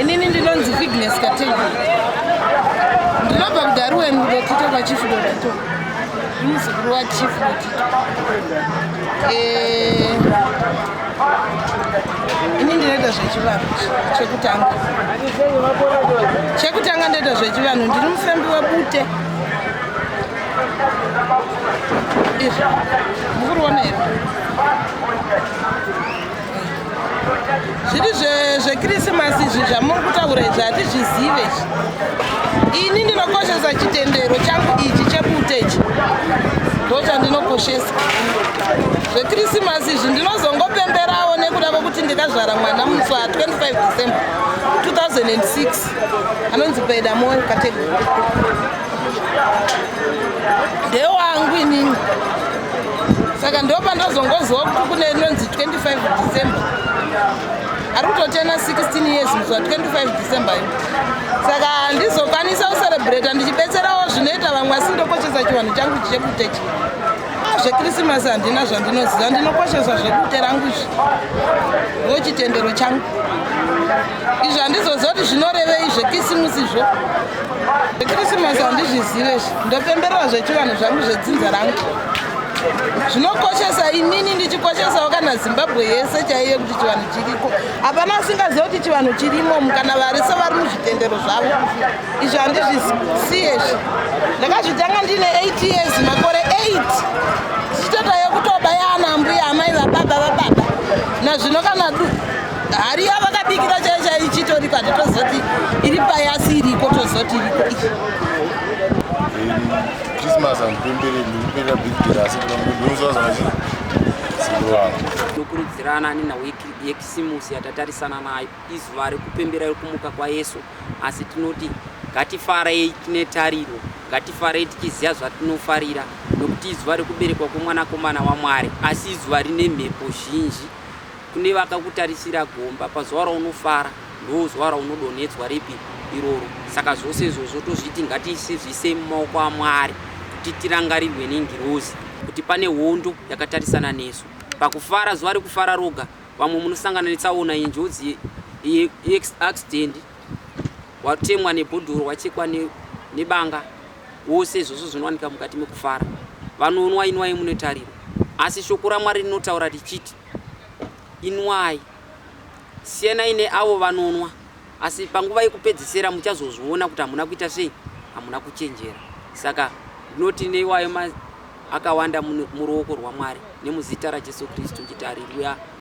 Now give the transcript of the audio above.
Inini ndinonzi Vignes Katenge. Ndinobva kuDaruweni kutotita kwachifu Lotito. Muzukuru wachifu Lotito. Ini ndinoita zvechivanhu chekutanga. Chekutanga ndoita zvechivanhu, ndiri mufembi webute. Mukuriona here? Zviri zveKirisimasi izvi zvamuri kutaura izvi hatizvizive izvi. Ini ndinokoshesa chitendero changu ichi chebute ichi. Ndochandinokoshesa. ZveKirisimasi izvi ndinozongopemberawo nekuda kwokuti ndikazvara mwana musi wa25 December 2006 anonzi Vamwe Katenge. Ndewangu inini. Saka ndopa ndozongoziva kuti kune inonzi 25 December. Ari kutotena 16 years musi wa25 December. Saka ndizokwanisa kucelebrate ndichibetserawo zvinoita vamwe asi ndokoshesa chivanhu changu chebute. ZveKirisimasi handina zvandinoziva, ndinokoshesa zvebute rangu izvi. Ndochitendero changu. Izvi handizoziva kuti zvinorevei zvekisimusi izvo. ZveKirisimasi handizvizive izvi. Ndopemberera zvechivanhu zvangu zvedzinza rangu. Zvinokoshesa inini ndichikoshesawo kana Zimbabwe yese chaiyo kuti chivanhu chiriko. Hapana asingazivi kuti chivanhu chirimo kana varese vari muzvitendero zvavo. Izvi handizvisiye izvi. Ndakazvitanga ndine 8 years, makore 8. Ndichitotayo kutobaya ana mbuya amai vababa. Nazvino kana hari yavakabikira chaiyo ichitori pati tozoti iri payasi iriko tozoti iriko. Christmas and kumbira big asi kunomuduzo zvachi siwa nokurudzirana ninawo yeKirisimasi yatatarisana nayo izuva rekupembera kumuka kwaYesu, asi tinoti ngatifarei tine tariro, ngatifarei tichiziva zvatinofarira, nokuti izuva rekuberekwa kwomwanakomana waMwari, asi izuva rine mhepo zhinji. Kune vakakutarisira gomba, pazuva raunofara ndozuva raunodonhedzwa ripi iroro. Saka zvose izvozvo tozviti ngatisizvise mumaoko aMwari kuti tirangarirwe nengirozi kuti pane hondo yakatarisana nesu. Pakufara zuva rekufara roga, vamwe munosangana netsaona yenjodzi yeaccident, watemwa nebhodhoro, wachekwa nebanga. Wose izvozvo zvinowanika mukati mekufara. Vanonwa inwai mune tariro, asi shoko raMwari rinotaura richiti inwai, siyanai neavo vanonwa, asi panguva yekupedzisira muchazozviona kuti hamuna kuita sei, hamuna kuchenjera. Saka ndinoti neiwayo akawanda muruoko rwaMwari, nemuzita raJesu Kristu nditi haleluya.